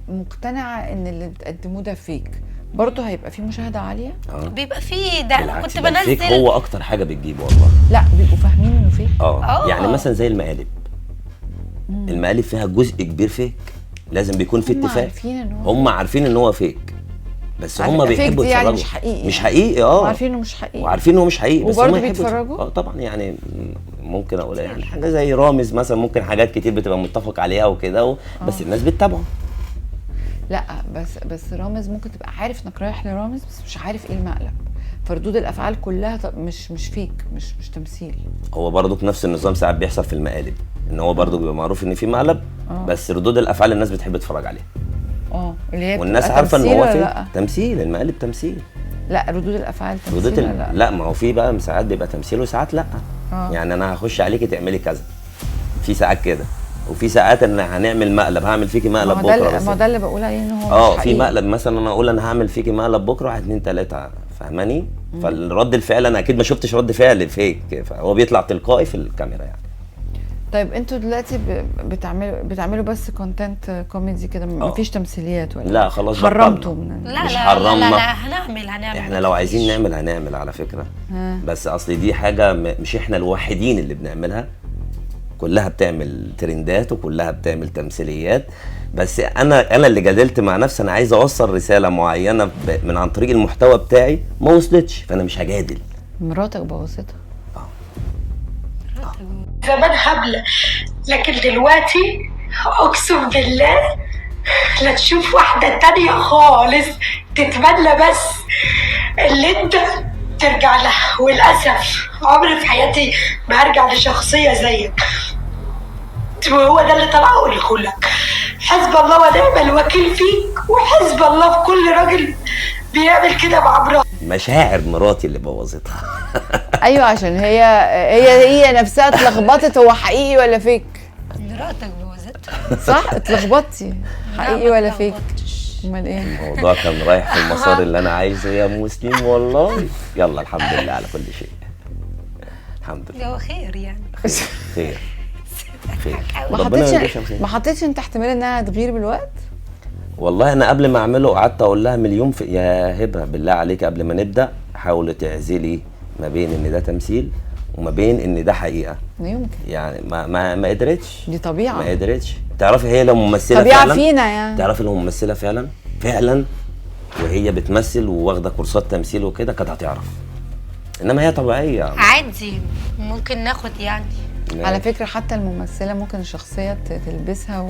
مقتنعه ان اللي بتقدموه ده فيك، برضه هيبقى فيه مشاهده عاليه؟ بيبقى فيه ده. انا كنت الفيك بنزل هو اكتر حاجه بتجيب والله. لا بيبقوا فاهمين انه فيك. يعني مثلا زي المقالب. المقالب فيها جزء كبير فيك، لازم بيكون في اتفاق. هم عارفين ان هو فيك، بس هم بيحبوا يتفرجوا. يعني مش حقيقي، مش حقيقي. وعارفين انه مش حقيقي، وعارفين انه مش حقيقي، بس هم وبرضه بيتفرجوا. طبعا يعني ممكن اقول يعني حاجه زي رامز مثلا، ممكن حاجات كتير بتبقى متفق عليها وكده بس الناس بتتابعه. لا بس رامز ممكن تبقى عارف انك رايح لرامز بس مش عارف ايه المقلب، فردود الافعال كلها مش فيك، مش تمثيل. هو برضه نفس النظام ساعات بيحصل في المقالب، ان هو برضه بيبقى معروف ان في مقلب بس ردود الافعال الناس بتحب تتفرج عليها. اللي هي والناس عارفه ان هو في تمثيل. المقالب تمثيل. لا ردود الافعال تمثيل. لا ما هو في بقى ساعات بيبقى تمثيل وساعات لا. يعني انا هخش عليكي تعملي كذا، في ساعات كده، وفي ساعات ان هنعمل مقلب، هعمل فيكي مقلب بكره. بس ما ده اللي بقول عليه ان هو مش في مقلب مثلا انا اقول انا هعمل فيكي مقلب بكره 1 2 3، فاهماني؟ فالرد الفعل انا اكيد ما شفتش رد فعل فيك، فهو بيطلع تلقائي في الكاميرا يعني. طيب انتوا دلوقتي بتعملوا بس كونتنت كوميدي كده، مفيش تمثيليات ولا؟ لا خلاص حرمتوا مش حرمنا. لا هنعمل احنا لو عايزين هنعمل على فكره. بس اصل دي حاجه مش احنا الوحيدين اللي بنعملها، كلها بتعمل ترندات وكلها بتعمل تمثيليات. بس انا اللي جادلت مع نفسي، انا عايز اوصل رساله معينه من عن طريق المحتوى بتاعي، ما وصلتش، فانا مش هجادل. مراتك بوظتها. زمان هبله، لكن دلوقتي اقسم بالله لا تشوف واحده تانية خالص، تتمنى بس اللي انت ترجع لها. وللاسف عمري في حياتي ما هرجع لشخصيه زيك، وهو ده اللي طلع اقوله لك. حسب الله ونعم الوكيل فيك، وحسب الله في كل راجل بيعمل كده مع مراته. مشاعر مراتي اللي بوظتها. ايوه عشان هي نفسها اتلخبطت، هو حقيقي ولا فيك؟ مراتك بوظتها. صح، اتلخبطتي حقيقي ولا فيك؟ امال ايه؟ الموضوع كان رايح في المسار اللي انا عايزه يا مسلم والله. يلا الحمد لله على كل شيء. الحمد لله. هو خير يعني. خير. ما حطيتش انت احتمال انها تغير بالوقت؟ والله انا قبل ما اعمله قعدت اقول لها مليون يا هبه بالله عليك قبل ما نبدا حاولي تعزلي ما بين ان ده تمثيل وما بين ان ده حقيقه. لا يمكن يعني ما قدرتش. دي طبيعه. ما قدرتش. تعرفي هي لو ممثله طبيعه فعلا فينا يعني. تعرفي لو ممثله فعلا وهي بتمثل وواخده كورسات تمثيل وكده كانت هتعرف. انما هي طبيعيه عادي، ممكن ناخد يعني. على فكره حتى الممثله ممكن الشخصيه تلبسها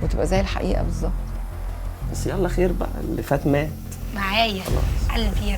وتبقى زي الحقيقه بالظبط. بس يلا خير بقى، اللي فات مات. معايا قلبي